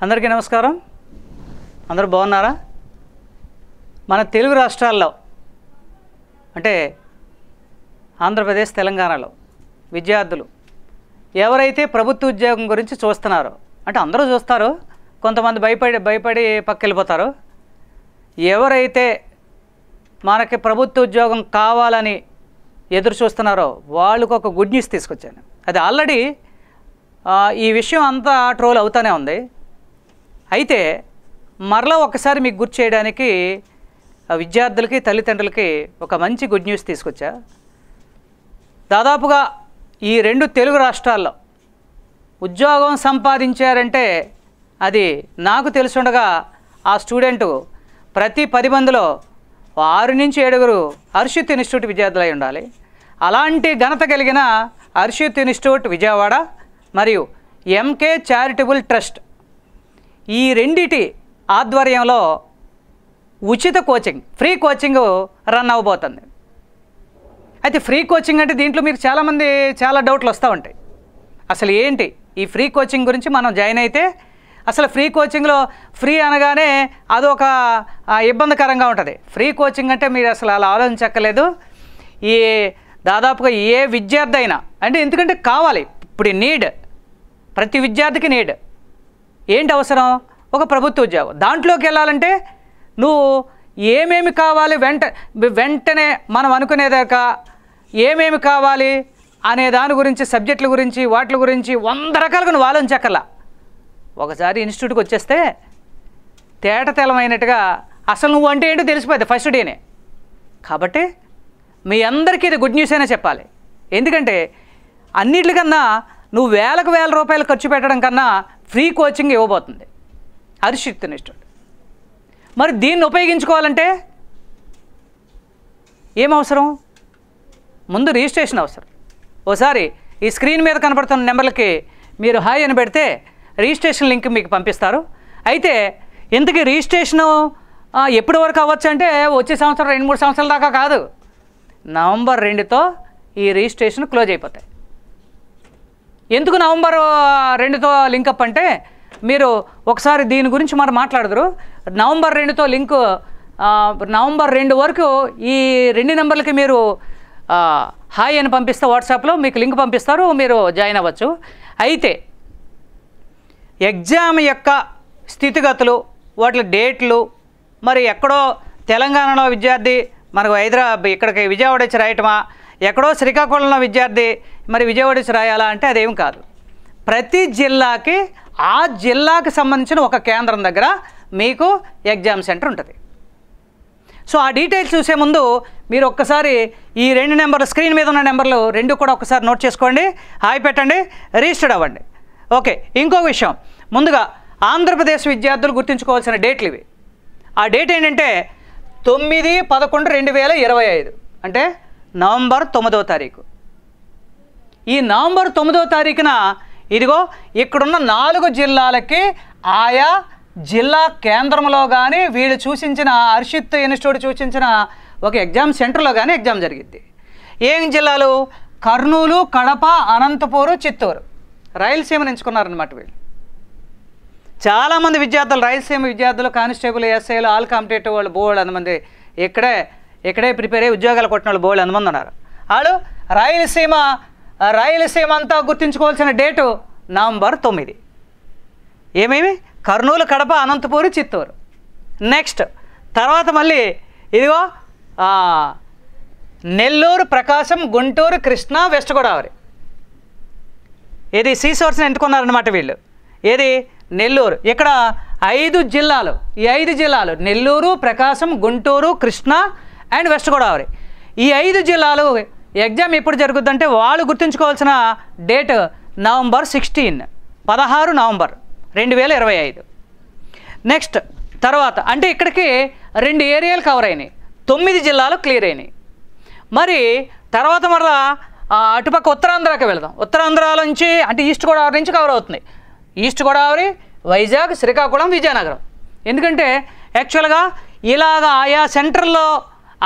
అందరికీ నమస్కారం. అందరూ బాగున్నారా? మన తెలుగు రాష్ట్రాల్లో అంటే ఆంధ్రప్రదేశ్, తెలంగాణలో విద్యార్థులు ఎవరైతే ప్రభుత్వ ఉద్యోగం గురించి చూస్తున్నారో, అంటే అందరూ చూస్తారు, కొంతమంది భయపడి పక్కెళ్ళిపోతారు. ఎవరైతే మనకి ప్రభుత్వ ఉద్యోగం కావాలని ఎదురు చూస్తున్నారో వాళ్ళకు ఒక గుడ్ న్యూస్ తీసుకొచ్చాను. అది ఆల్రెడీ ఈ విషయం అంతా ట్రోల్ అవుతూనే ఉంది. అయితే మరలా ఒకసారి మీకు గుర్తు చేయడానికి విద్యార్థులకి, తల్లిదండ్రులకి ఒక మంచి గుడ్ న్యూస్ తీసుకొచ్చా. దాదాపుగా ఈ రెండు తెలుగు రాష్ట్రాల్లో ఉద్యోగం సంపాదించారంటే అది నాకు తెలుసుండగా ఆ స్టూడెంటు ప్రతి 10 మందిలో 6 నుంచి 7 హర్షిత్ ఇన్స్టిట్యూట్ విద్యార్థులై ఉండాలి. అలాంటి ఘనత కలిగిన హర్షిత్ ఇన్స్టిట్యూట్ విజయవాడ మరియు ఎంకే చారిటబుల్ ట్రస్ట్ ఈ రెండిటి ఆధ్వర్యంలో ఉచిత కోచింగ్, ఫ్రీ కోచింగ్ రన్ అవ్వబోతుంది. అయితే ఫ్రీ కోచింగ్ అంటే దీంట్లో మీకు చాలామంది చాలా డౌట్లు వస్తూ ఉంటాయి. అసలు ఏంటి ఈ ఫ్రీ కోచింగ్ గురించి మనం జాయిన్ అయితే అసలు ఫ్రీ కోచింగ్లో ఫ్రీ అనగానే అదొక ఇబ్బందికరంగా ఉంటుంది. ఫ్రీ కోచింగ్ అంటే మీరు అసలు అలా ఆలోచించక్కర్లేదు. ఈ దాదాపుగా ఏ విద్యార్థి అయినా, అంటే ఎందుకంటే కావాలి, ఇప్పుడు నీడ్, ప్రతి విద్యార్థికి నీడ్ ఏంటి అవసరం? ఒక ప్రభుత్వ ఉద్యోగం. దాంట్లోకి వెళ్ళాలంటే నువ్వు ఏమేమి కావాలి వెంటనే మనం అనుకునేదాకా ఏమేమి కావాలి అనే దాని గురించి, సబ్జెక్టుల గురించి, వాటి గురించి 100 రకాలుగా నువ్వు ఆలోచించక్కర్లా. ఒకసారి ఇన్స్టిట్యూట్కి వచ్చేస్తే తేటతెల్లమైనట్టుగా అసలు నువ్వు అంటే ఏంటో తెలిసిపోద్ది ఫస్ట్ డేనే. కాబట్టి మీ అందరికీ ఇది గుడ్ న్యూస్ అయినా చెప్పాలి. ఎందుకంటే అన్నిటికన్నా నువ్వు వేల రూపాయలు ఖర్చు పెట్టడం కన్నా ఫ్రీ కోచింగ్ ఇవ్వబోతుంది హర్షిత్ ఇన్స్టిట్యూట్. మరి దీన్ని ఉపయోగించుకోవాలంటే ఏం అవసరం? ముందు రిజిస్ట్రేషన్ అవసరం. ఓసారి ఈ స్క్రీన్ మీద కనపడుతున్న నెంబర్లకి మీరు హాయ్ అని పెడితే రిజిస్ట్రేషన్ లింక్ మీకు పంపిస్తారు. అయితే ఇంతకీ రిజిస్ట్రేషను ఎప్పటి వరకు అవ్వచ్చు అంటే వచ్చే సంవత్సరం 2-3 సంవత్సరాల దాకా కాదు, నవంబర్ 2తో ఈ రిజిస్ట్రేషన్ క్లోజ్ అయిపోతాయి. ఎందుకు నవంబర్ 2తో లింకప్ అంటే మీరు ఒకసారి దీని గురించి మరి మాట్లాడదురు. నవంబర్ 2తో లింకు, నవంబర్ 2 వరకు ఈ 2 నెంబర్లకి మీరు హాయ్ అని పంపిస్తే వాట్సాప్లో మీకు లింక్ పంపిస్తారు, మీరు జాయిన్ అవ్వచ్చు. అయితే ఎగ్జామ్ యొక్క స్థితిగతులు, వాటి డేట్లు, మరి ఎక్కడో తెలంగాణలో విద్యార్థి మనకు ఇక్కడికి విజయవాడ వచ్చి రాయటమా, ఎక్కడో శ్రీకాకుళంలో విద్యార్థి మరి విజయవాడ వచ్చి రాయాలా అంటే అదేం కాదు. ప్రతి జిల్లాకి ఆ జిల్లాకి సంబంధించిన ఒక కేంద్రం దగ్గర మీకు ఎగ్జామ్ సెంటర్ ఉంటుంది. సో ఆ డీటెయిల్స్ చూసే ముందు మీరు ఒక్కసారి ఈ 2 నెంబర్లు, స్క్రీన్ మీద ఉన్న నెంబర్లు 2 కూడా ఒకసారి నోట్ చేసుకోండి, హాయ్ పెట్టండి, రిజిస్టర్డ్ అవ్వండి. ఓకే, ఇంకో విషయం, ముందుగా ఆంధ్రప్రదేశ్ విద్యార్థులు గుర్తుంచుకోవాల్సిన డేట్లు ఇవి. ఆ డేట్ ఏంటంటే 9/11/2025, అంటే నవంబర్ 9వ తారీఖు. ఈ నవంబర్ 9వ తారీఖున ఇదిగో ఇక్కడున్న 4 జిల్లాలకి ఆయా జిల్లా కేంద్రంలో కానీ వీళ్ళు సూచించిన హర్షిత్ ఇన్స్టిట్యూట్ సూచించిన ఒక ఎగ్జామ్ సెంటర్లో కానీ ఎగ్జామ్ జరిగింది. ఏం జిల్లాలు? కర్నూలు, కడప, అనంతపూరు, చిత్తూరు. రాయలసీమను ఎంచుకున్నారనమాట వీళ్ళు. చాలామంది విద్యార్థులు, రాయలసీమ విద్యార్థులు, కానిస్టేబుల్, ఎస్ఐలు, ఆల్ కాంపిటేటివ్ వాళ్ళు బోల్డ్ అంతమంది ఇక్కడే ప్రిపేర్ అయ్యి ఉద్యోగాలు కొట్టిన వాళ్ళు బోల్డ్ అంతమంది ఉన్నారు. వాళ్ళు రాయలసీమ అంతా గుర్తుంచుకోవాల్సిన డేటు నవంబర్ 9. ఏమేమి? కర్నూలు, కడప, అనంతపూరు, చిత్తూరు. నెక్స్ట్ తర్వాత మళ్ళీ ఇదిగో నెల్లూరు, ప్రకాశం, గుంటూరు, కృష్ణా, వెస్ట్ గోదావరి. ఏది సీసోర్స్ని ఎంచుకున్నారనమాట వీళ్ళు. ఏది? నెల్లూరు. ఇక్కడ 5 జిల్లాలు. ఈ 5 జిల్లాలు నెల్లూరు, ప్రకాశం, గుంటూరు, కృష్ణా అండ్ వెస్ట్ గోదావరి. ఈ 5 జిల్లాలు ఎగ్జామ్ ఎప్పుడు జరుగుద్దంటే వాళ్ళు గుర్తుంచుకోవాల్సిన డేట్ నవంబర్ 16 నవంబర్ 2025. నెక్స్ట్ తర్వాత అంటే ఇక్కడికి 2 ఏరియాలు కవర్ అయినాయి, 9 జిల్లాలు క్లియర్ అయినాయి. మరి తర్వాత మరలా అటుపక్క ఉత్తరాంధ్రకి వెళదాం. ఉత్తరాంధ్రలో నుంచి అంటే ఈస్ట్ గోదావరి నుంచి కవర్ అవుతుంది. ఈస్ట్ గోదావరి, వైజాగ్, శ్రీకాకుళం, విజయనగరం. ఎందుకంటే యాక్చువల్గా ఇలాగ ఆయా సెంటర్లో,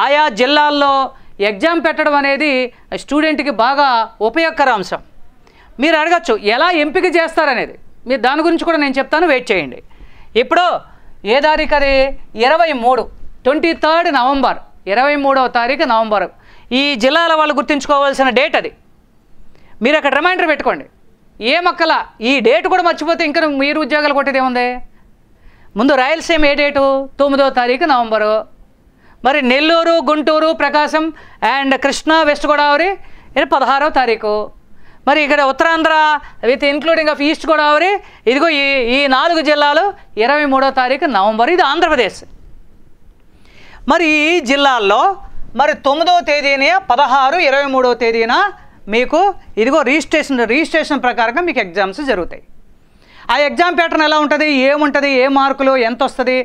ఆయా జిల్లాల్లో ఎగ్జామ్ పెట్టడం అనేది స్టూడెంట్కి బాగా ఉపయోగకర అంశం. మీరు అడగచ్చు ఎలా ఎంపిక చేస్తారనేది. మీరు దాని గురించి కూడా నేను చెప్తాను, వెయిట్ చేయండి. ఇప్పుడు ఏ తారీఖు అది 23 నవంబర్, 23వ తారీఖు నవంబర్. ఈ జిల్లాల వాళ్ళు గుర్తుంచుకోవాల్సిన డేట్ అది. మీరు అక్కడ రిమైండర్ పెట్టుకోండి. ఏమక్కల ఈ డేట్ కూడా మర్చిపోతే ఇంకా మీరు ఉద్యోగాలు కొట్టేది ఏముంది. ముందు రాయలసీమ ఏ డేటు 9వ తారీఖు నవంబరు. మరి నెల్లూరు, గుంటూరు, ప్రకాశం అండ్ కృష్ణా, వెస్ట్ గోదావరి 16వ తారీఖు. మరి ఇక్కడ Uttarandhra with including of east Godavari, ఇదిగో ఈ 4 జిల్లాలు 23వ తారీఖు నవంబర్. ఇది ఆంధ్రప్రదేశ్. మరి ఈ జిల్లాల్లో మరి 9వ తేదీన 16, 23వ తేదీన మీకు ఇదిగో రిజిస్ట్రేషన్ ప్రకారంగా మీకు ఎగ్జామ్స్ జరుగుతాయి. ఆ ఎగ్జామ్ ప్యాటర్న్ ఎలా ఉంటుంది, ఏముంటుంది, ఏ మార్కులు ఎంత వస్తుంది,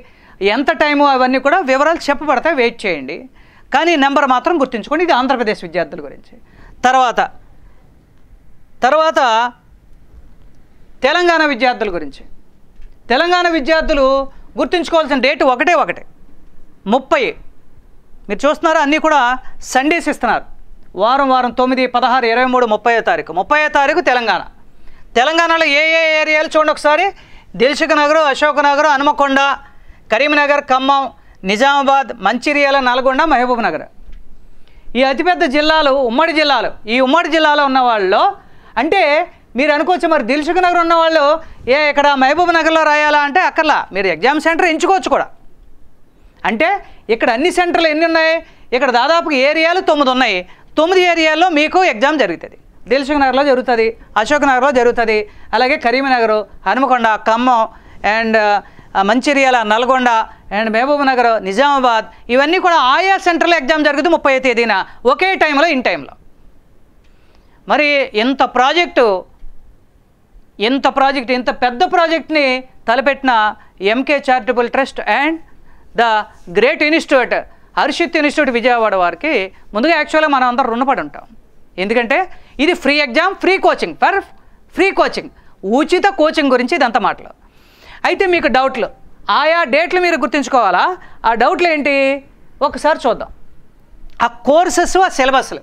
ఎంత టైము, అవన్నీ కూడా వివరాలు చెప్పబడతాయి. వెయిట్ చేయండి. కానీ నెంబర్ మాత్రం గుర్తుంచుకోండి. ఇది ఆంధ్రప్రదేశ్ విద్యార్థుల గురించి. తర్వాత తెలంగాణ విద్యార్థుల గురించి. తెలంగాణ విద్యార్థులు గుర్తుంచుకోవాల్సిన డేట్ ఒకటే 30. మీరు చూస్తున్నారా, అన్నీ కూడా సండేస్ ఇస్తున్నారు. వారం 9, 16, 23, 30వ తారీఖు. 30వ తారీఖు తెలంగాణలో ఏ ఏరియాలు చూడండి ఒకసారి. దిల్సుఖ్ నగర్, అశోక్ నగర్, హనుమకొండ, కరీంనగర్, ఖమ్మం, నిజామాబాద్, మంచిర్యాల, నల్గొండ, మహబూబ్ నగర్. ఈ అతిపెద్ద జిల్లాలు ఉమ్మడి జిల్లాలు. ఈ ఉమ్మడి జిల్లాలో ఉన్న వాళ్ళు అంటే మీరు అనుకోవచ్చు, మరి దిల్సుఖ్ నగర్ ఉన్న వాళ్ళు ఇక్కడ మహబూబ్ నగర్లో రాయాలా అంటే అక్కర్లా, మీరు ఎగ్జామ్ సెంటర్ ఎంచుకోవచ్చు కూడా. అంటే ఇక్కడ అన్ని సెంటర్లు ఎన్ని ఉన్నాయి, ఇక్కడ దాదాపు ఏరియాలు 9 ఉన్నాయి. 9 ఏరియాల్లో మీకు ఎగ్జామ్ జరుగుతుంది. దిల్సుఖ్ నగర్లో జరుగుతుంది, అశోక్ నగర్లో జరుగుతుంది, అలాగే కరీంనగర్, హనుమకొండ, ఖమ్మం అండ్ మంచిర్యాల, నల్గొండ అండ్ మహబూబ్ నగర్, నిజామాబాద్, ఇవన్నీ కూడా ఆయా సెంటర్లో ఎగ్జామ్ జరుగుతుంది 30వ తేదీన ఒకే టైంలో, ఇన్ టైంలో. మరి ఇంత పెద్ద ప్రాజెక్ట్ని తలపెట్టిన MK charitable trust and the great institute Harshit institute Vijayawada వారికి ముందుగా యాక్చువల్గా మనం అందరం రుణపడి ఉంటాం. ఎందుకంటే ఇది ఫ్రీ ఎగ్జామ్, ఫ్రీ కోచింగ్, ఉచిత కోచింగ్ గురించి ఇదంతా మాటలు. అయితే మీకు డౌట్లు, ఆయా డేట్లు మీరు గుర్తుంచుకోవాలా. ఆ డౌట్లు ఏంటి ఒకసారి చూద్దాం. ఆ కోర్సెస్, ఆ సిలబస్లు.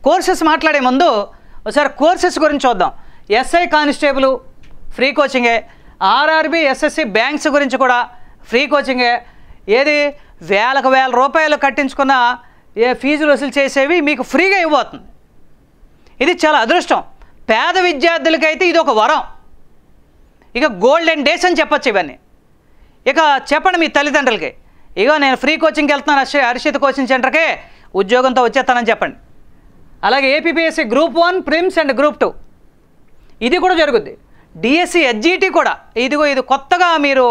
కోర్సెస్ మాట్లాడే ముందు ఒకసారి కోర్సెస్ గురించి చూద్దాం. ఎస్ఐ కానిస్టేబుల్ ఫ్రీ కోచింగే, ఆర్ఆర్బి, ఎస్ఎస్సి, బ్యాంక్స్ గురించి కూడా ఫ్రీ కోచింగే. ఏది వేల రూపాయలు కట్టించుకున్న ఫీజులు వసూలు చేసేవి మీకు ఫ్రీగా ఇవ్వబోతుంది. ఇది చాలా అదృష్టం. పేద విద్యార్థులకైతే ఇది ఒక వరం. ఇక గోల్డెన్ డేస్ అని చెప్పచ్చు ఇవన్నీ. ఇక చెప్పండి మీ తల్లిదండ్రులకి, ఇగో నేను ఫ్రీ కోచింగ్కి వెళ్తున్నాను హర్షిత్ కోచింగ్ సెంటర్కి, ఉద్యోగంతో వచ్చేస్తానని చెప్పండి. అలాగే APPSC group 1 Prim's and group 2 ఇది కూడా జరుగుద్ది. డిఎస్సి హెచ్జిటి కూడా, ఇది కొత్తగా మీరు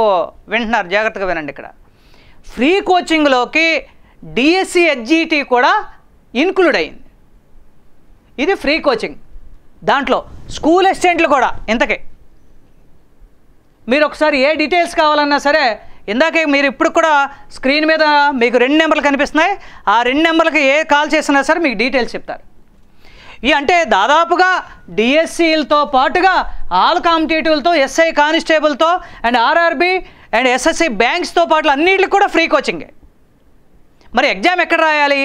వింటున్నారు, జాగ్రత్తగా వినండి. ఇక్కడ ఫ్రీ కోచింగ్లోకి డిఎస్సి హెచ్జిటి కూడా ఇన్క్లూడ్ అయింది. ఇది ఫ్రీ కోచింగ్. దాంట్లో స్కూల్ అసిస్టెంట్లు కూడా. ఇంతకే మీరు ఒకసారి ఏ డీటెయిల్స్ కావాలన్నా సరే, ఇందాకే మీరు ఇప్పుడు కూడా స్క్రీన్ మీద మీకు 2 నెంబర్లు కనిపిస్తున్నాయి. ఆ 2 నెంబర్లకి ఏ కాల్ చేసినా సరే మీకు డీటెయిల్స్ చెప్తారు. అంటే దాదాపుగా డిఎస్సీలతో పాటుగా ఆల్ కాంపిటేటివ్లతో, ఎస్ఐ కానిస్టేబుల్తో అండ్ ఆర్ఆర్బి అండ్ ఎస్ఎస్సి బ్యాంక్స్తో పాటు అన్నింటికి కూడా ఫ్రీ కోచింగే. మరి ఎగ్జామ్ ఎక్కడ రాయాలి?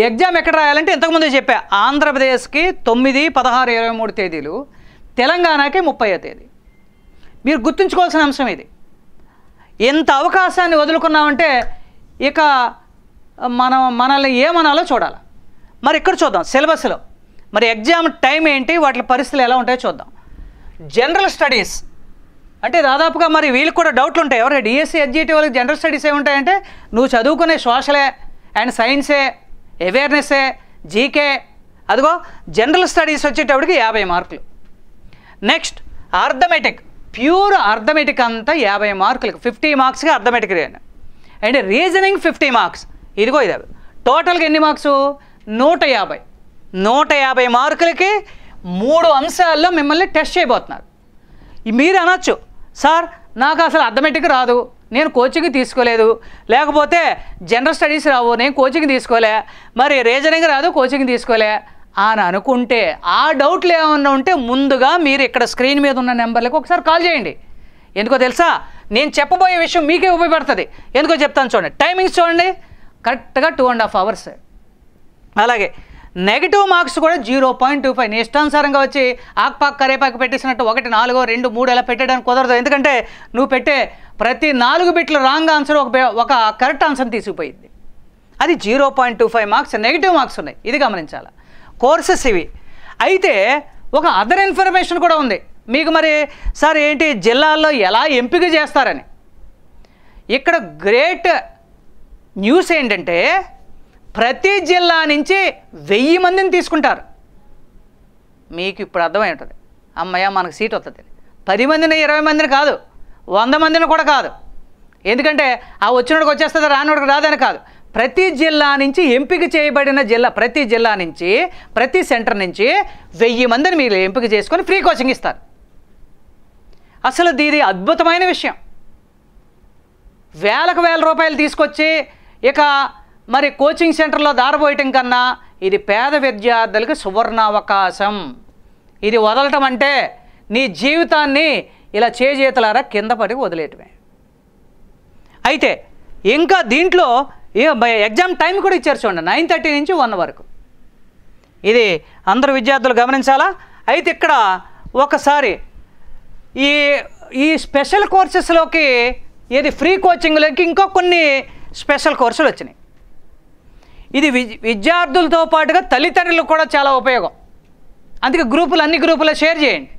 ఎగ్జామ్ ఎక్కడ రాయాలంటే ఇంతకుముందు చెప్పా, ఆంధ్రప్రదేశ్కి 9, 16, 23 తేదీలు, తెలంగాణకి 30వ తేదీ. మీరు గుర్తుంచుకోవాల్సిన అంశం ఇది. ఎంత అవకాశాన్ని వదులుకున్నామంటే ఇక మనల్ని ఏమనాలో చూడాలి. మరి ఇక్కడ చూద్దాం సిలబస్లో. మరి ఎగ్జామ్ టైం ఏంటి, వాటి పరిస్థితులు ఎలా ఉంటాయో చూద్దాం. జనరల్ స్టడీస్ అంటే దాదాపుగా మరి వీళ్ళకి కూడా డౌట్లు ఉంటాయి. ఎవరికి డిఎస్సి హెచ్జిటి వాళ్ళకి జనరల్ స్టడీస్ ఏముంటాయంటే, నువ్వు చదువుకునే సోషలే అండ్ సైన్సే, అవేర్నెస్సే, జీకే. అదిగో జనరల్ స్టడీస్ వచ్చేటప్పటికి 50 మార్కులు. నెక్స్ట్ అర్థమెటిక్, ప్యూర్ అర్థమెటిక్ అంతా 50 మార్కులకి, 50 మార్క్స్కి అర్థమెటిక్ అండ్ రీజనింగ్ 50 మార్క్స్. ఇదిగో ఇది టోటల్గా ఎన్ని మార్క్స్? 150. 150 మార్కులకి 3 అంశాల్లో మిమ్మల్ని టెస్ట్ చేయబోతున్నారు. మీరు అనొచ్చు, సార్ నాకు అసలు అర్థమెటిక్ రాదు, నేను కోచింగ్ తీసుకోలేదు, లేకపోతే జనరల్ స్టడీస్ రావు, నేను కోచింగ్ తీసుకోలే, మరి రీజనింగ్ రాదు, కోచింగ్ తీసుకోలే అని అనుకుంటే, ఆ డౌట్లు ఏమన్నా ఉంటే ముందుగా మీరు ఇక్కడ స్క్రీన్ మీద ఉన్న నెంబర్లకు ఒకసారి కాల్ చేయండి. ఎందుకో తెలుసా, నేను చెప్పబోయే విషయం మీకే ఉపయోగపడుతుంది. ఎందుకో చెప్తాను చూడండి. టైమింగ్స్ చూడండి, కరెక్ట్గా 2.5 hours. అలాగే నెగిటివ్ మార్క్స్ కూడా 0.25. నీ ఇష్టానుసారంగా వచ్చి ఆకుపాకు కరేపాకు పెట్టేసినట్టు 1, 4, 2, 3 ఎలా పెట్టడానికి కుదరదు. ఎందుకంటే నువ్వు పెట్టే ప్రతి 4 బిట్లు రాంగ్ ఆన్సర్ ఒక కరెక్ట్ ఆన్సర్ తీసుకుపోయింది. అది 0.25 మార్క్స్ నెగిటివ్ మార్క్స్ ఉన్నాయి. ఇది గమనించాలి. కోర్సెస్ ఇవి. అయితే ఒక అదర్ ఇన్ఫర్మేషన్ కూడా ఉంది మీకు. మరి సార్ ఏంటి జిల్లాల్లో ఎలా ఎంపిక చేస్తారని, ఇక్కడ గ్రేట్ న్యూస్ ఏంటంటే ప్రతి జిల్లా నుంచి 1000 మందిని తీసుకుంటారు. మీకు ఇప్పుడు అర్థమై ఉంటుంది, అమ్మయ్య మనకు సీట్ వస్తుంది. 10 మందిని 20 మందిని కాదు, 100 మందిని కూడా కాదు. ఎందుకంటే ఆ వచ్చినోడికి వచ్చేస్తుంది, రానోడికి రాదని కాదు. ప్రతి జిల్లా నుంచి ఎంపిక చేయబడిన ప్రతి జిల్లా నుంచి, ప్రతి సెంటర్ నుంచి 1000 మందిని మీరు ఎంపిక చేసుకొని ఫ్రీ కోచింగ్ ఇస్తారు. అసలు ఇది అద్భుతమైన విషయం. వేలకు వేల రూపాయలు తీసుకొచ్చి ఇక మరి కోచింగ్ సెంటర్లో దారబోయటం కన్నా ఇది పేద విద్యార్థులకు సువర్ణావకాశం. ఇది వదలటం అంటే నీ జీవితాన్ని ఇలా చేజేతులారా కింద పడి వదిలేయటమే. అయితే ఇంకా దీంట్లో ఎగ్జామ్ టైం కూడా ఇచ్చారు చూడండి, 9:30 నుంచి 1 వరకు. ఇది అందరూ విద్యార్థులు గమనించాలా. అయితే ఇక్కడ ఒకసారి ఈ స్పెషల్ కోర్సెస్లోకి ఇది ఫ్రీ కోచింగ్లోకి ఇంకో కొన్ని స్పెషల్ కోర్సులు వచ్చినాయి. ఇది విద్యార్థులతో పాటుగా తల్లిదండ్రులకు కూడా చాలా ఉపయోగం. అందుకే అన్ని గ్రూపులో షేర్ చేయండి.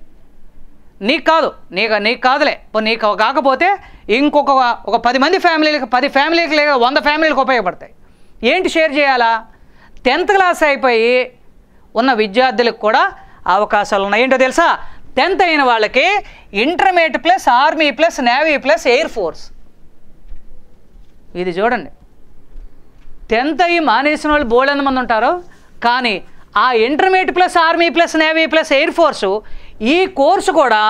నీకు కాదు, నీకు కాదులే, నీకు కాకపోతే ఇంకొక 10 మంది ఫ్యామిలీలకు, 10 ఫ్యామిలీలకు లేదా 100 ఫ్యామిలీలకు ఉపయోగపడతాయి. ఏంటి షేర్ చేయాలా? 10th క్లాస్ అయిపోయి ఉన్న విద్యార్థులకు కూడా అవకాశాలు ఉన్నాయి. ఏంటో తెలుసా? 10th అయిన వాళ్ళకి intermediate plus army plus navy plus air force. ఇది చూడండి, 10th అయ్యి మానేసిన వాళ్ళు బోల్డ్ మంది ఉంటారు. కానీ ఆ intermediate plus army plus navy plus air force ఈ కోర్సు కూడా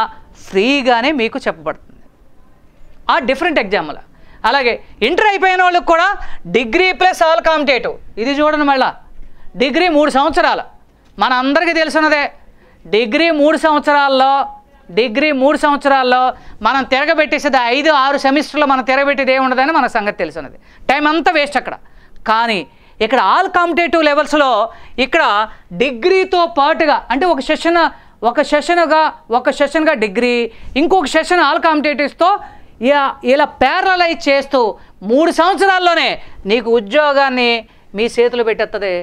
ఫ్రీగానే మీకు చెప్పబడుతుంది ఆ డిఫరెంట్ ఎగ్జామ్లో. అలాగే ఇంటర్ అయిపోయిన వాళ్ళకి కూడా డిగ్రీ ప్లస్ ఆల్ కాంపిటేటివ్. ఇది చూడండి, మళ్ళీ డిగ్రీ 3 సంవత్సరాలు. మన అందరికీ తెలుసున్నదే, డిగ్రీ 3 సంవత్సరాల్లో మనం తిరగబెట్టేసేది 5-6 సెమిస్టర్లో మనం తిరగబెట్టేది ఏముండదని మన సంగతి తెలుసున్నది. టైం అంతా వేస్ట్ అక్కడ. కానీ ఇక్కడ ఆల్ కాంపిటేటివ్ లెవెల్స్లో ఇక్కడ డిగ్రీతో పాటుగా అంటే ఒక సెషన్గా డిగ్రీ, ఇంకొక సెషన్ ఆల్ కాంపిటేటివ్స్తో ఇలా ప్యారలైజ్ చేస్తూ 3 సంవత్సరాల్లోనే నీకు ఉద్యోగాన్ని మీ చేతులు పెట్టేస్తుంది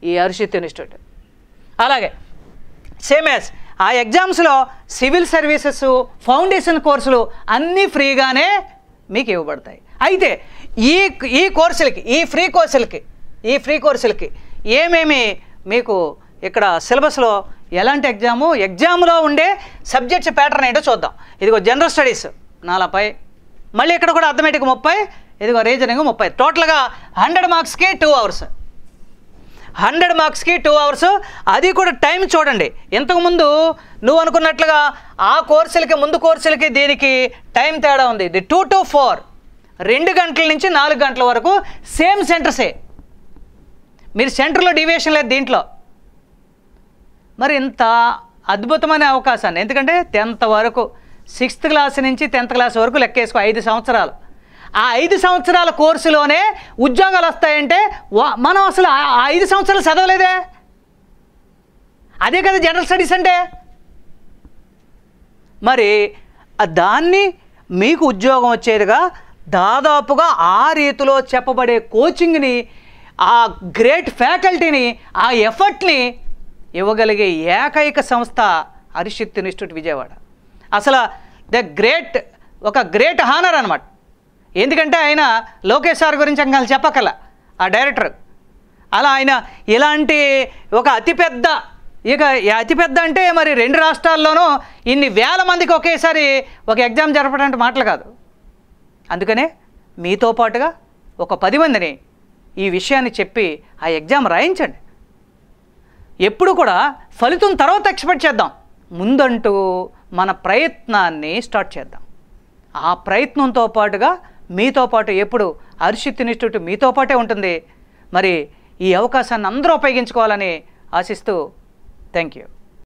ఈ హర్షిత్ ఇన్స్టిట్యూట్. అలాగే సేమ్ యాజ్ ఆ ఎగ్జామ్స్లో సివిల్ సర్వీసెస్, ఫౌండేషన్ కోర్సులు అన్నీ ఫ్రీగానే మీకు ఇవ్వబడతాయి. అయితే ఈ కోర్సులకి, ఈ ఫ్రీ కోర్సులకి ఏమేమి మీకు ఇక్కడ సిలబస్లో ఎలాంటి ఎగ్జామ్లో ఉండే సబ్జెక్ట్స్ ప్యాటర్న్ ఏంటో చూద్దాం. ఇదిగో జనరల్ స్టడీస్ 40, మళ్ళీ ఇక్కడ కూడా అథమెటిక్ 30, ఇదిగో రీజనింగ్ 30. టోటల్గా 100 మార్క్స్కి 2 అవర్స్. 100 మార్క్స్కి 2 అవర్స్. అది కూడా టైం చూడండి, ఇంతకుముందు నువ్వు అనుకున్నట్లుగా ఆ ముందు కోర్సులకి దీనికి టైం తేడా ఉంది. ఇది 2 to 4, 2 గంటల నుంచి 4 గంటల వరకు సేమ్ సెంటర్సే. మీరు సెంటర్లో డివియేషన్ లేదు దీంట్లో. మరి ఇంత అద్భుతమైన అవకాశాన్ని, ఎందుకంటే 10th వరకు 6th క్లాస్ నుంచి 10th క్లాస్ వరకు లెక్కేసుకో 5 సంవత్సరాలు. ఆ 5 సంవత్సరాల కోర్సులోనే ఉద్యోగాలు వస్తాయంటే మనం అసలు ఆ 5 సంవత్సరాలు చదవలేదే. అదే కదా జనరల్ స్టడీస్ అంటే. మరి దాన్ని మీకు ఉద్యోగం వచ్చేదిగా దాదాపుగా ఆ రీతిలో చెప్పబడే కోచింగ్ని, ఆ గ్రేట్ ఫ్యాకల్టీని, ఆ ఎఫర్ట్ని ఇవ్వగలిగే ఏకైక సంస్థ హర్షిత్ ఇన్స్టిట్యూట్ విజయవాడ. అసలు ఒక గ్రేట్ హానర్ అన్నమాట. ఎందుకంటే ఆయన లోకేష్ సార్ గురించి ఇంకా చెప్పకల ఆ డైరెక్టర్. అలా ఆయన ఇలాంటి ఒక అతిపెద్ద అంటే మరి 2 రాష్ట్రాల్లోనూ ఇన్ని వేల మందికి ఒకేసారి ఒక ఎగ్జామ్ జరపడానికి మాటలు కాదు. అందుకనే మీతో పాటుగా ఒక 10 మందిని ఈ విషయాన్ని చెప్పి ఆ ఎగ్జామ్ రాయించండి. ఎప్పుడు కూడా ఫలితం తర్వాత ఎక్స్పెక్ట్ చేద్దాం, ముందంటూ మన ప్రయత్నాన్ని స్టార్ట్ చేద్దాం. ఆ ప్రయత్నంతో పాటుగా మీతో పాటు ఎప్పుడు హర్షిత్ ఇన్స్టిట్యూట్ మీతో పాటే ఉంటుంది. మరి ఈ అవకాశాన్ని అందరూ ఉపయోగించుకోవాలని ఆశిస్తూ థ్యాంక్ యూ.